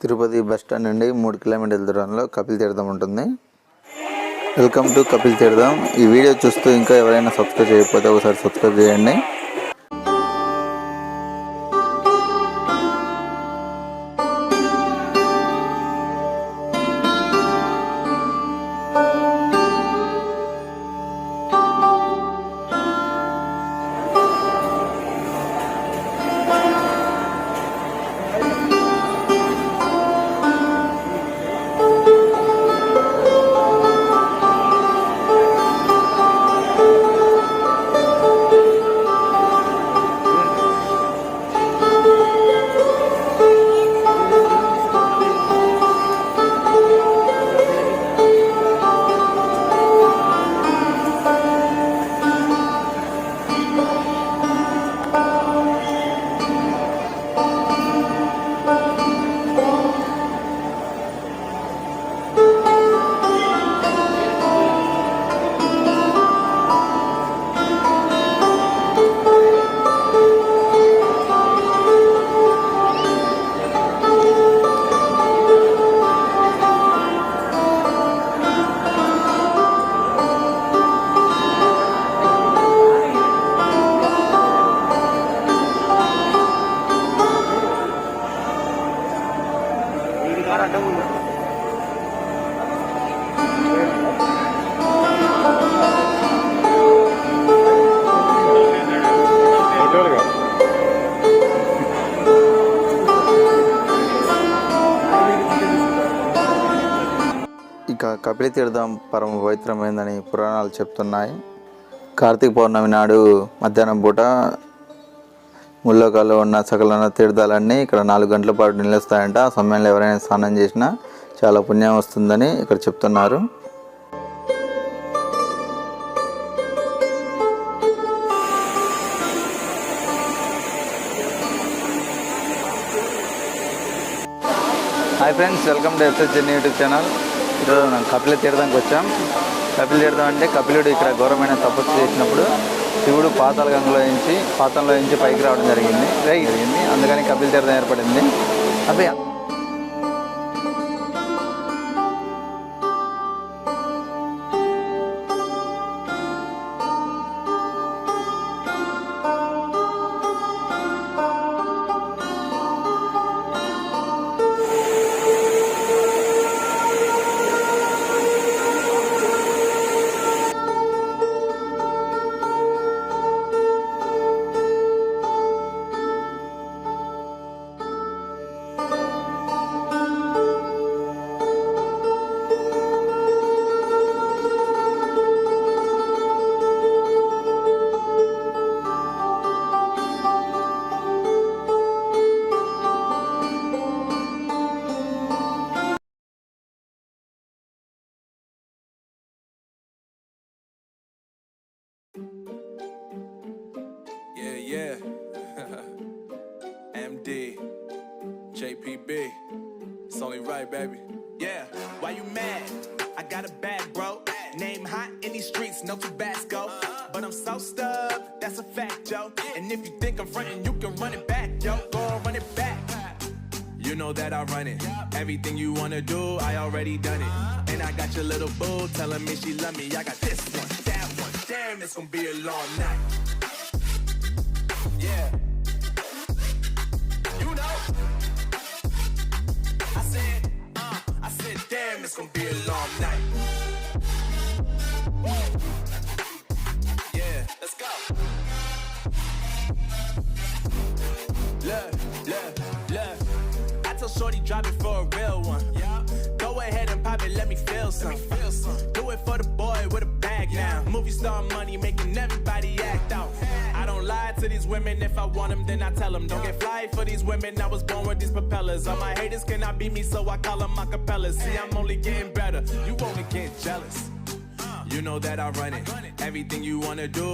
Tirupati bus stand నుండి 3 కిలోమీటర్ల దూరంలో కపిల్ తీర్థం ఉంటుంది. వెల్కమ్ టు కపిల్ తీర్థం. ఈ వీడియో చూస్తూ ఇంకా ఎవరైనా సబ్స్క్రైబ్ చేయకపోతే ఒకసారి సబ్స్క్రైబ్ చేయండి. ఇక కపిల్ తీర్థం పరమ పవిత్రమైందని పురాణాలు చెప్తున్నాయి. కార్తీక పౌర్ణమి నాడు మధ్యాహ్నం పూట ముల్లోకాల్లో ఉన్న సకల తీర్థాలన్నీ ఇక్కడ 4 గంటల పాటు నిలుస్తాయంట. ఆ సమయంలో ఎవరైనా స్నానం చేసినా చాలా పుణ్యం వస్తుందని ఇక్కడ చెప్తున్నారు. Hi friends, welcome to FS journey YouTube channel. ఈరోజు మనం కపిల తీర్థంకి వచ్చాం. కపిల తీర్థం అంటే కపిలుడు ఇక్కడ ఘోరమైన తపస్సు చేసినప్పుడు శివుడు పాతాళంలో నుంచి పైకి రావడం జరిగింది. అందుకని కపిల తీర్థం ఏర్పడింది. అదే Yeah. MD, JPB, it's only right, baby. Yeah, why you mad? I got a bag, bro. Name hot in these streets, no Tabasco. But I'm so stubbed, that's a fact, yo. And if you think I'm frontin', you can run it back, yo. Go on, run it back. You know that I run it. Everything you wanna do, I already done it. And I got your little boo telling me she love me. I got this one, that one. Damn, it's gonna be a long night. Yeah. You know. I said, damn, it's gonna be a long night. Yeah, let's go. Look. I told Shorty drop it for a real one. Yeah. Go ahead and pop it, let me feel some. Do it for the boy with a bag now. Movie star money making everybody act out. I don't lie to these women. If I want them, then I tell them. Don't get fly for these women. I was born with these propellers. All my haters cannot beat me, so I call them acapellas. See, I'm only getting better. You only get jealous. You know that I run it. Everything you wanna do,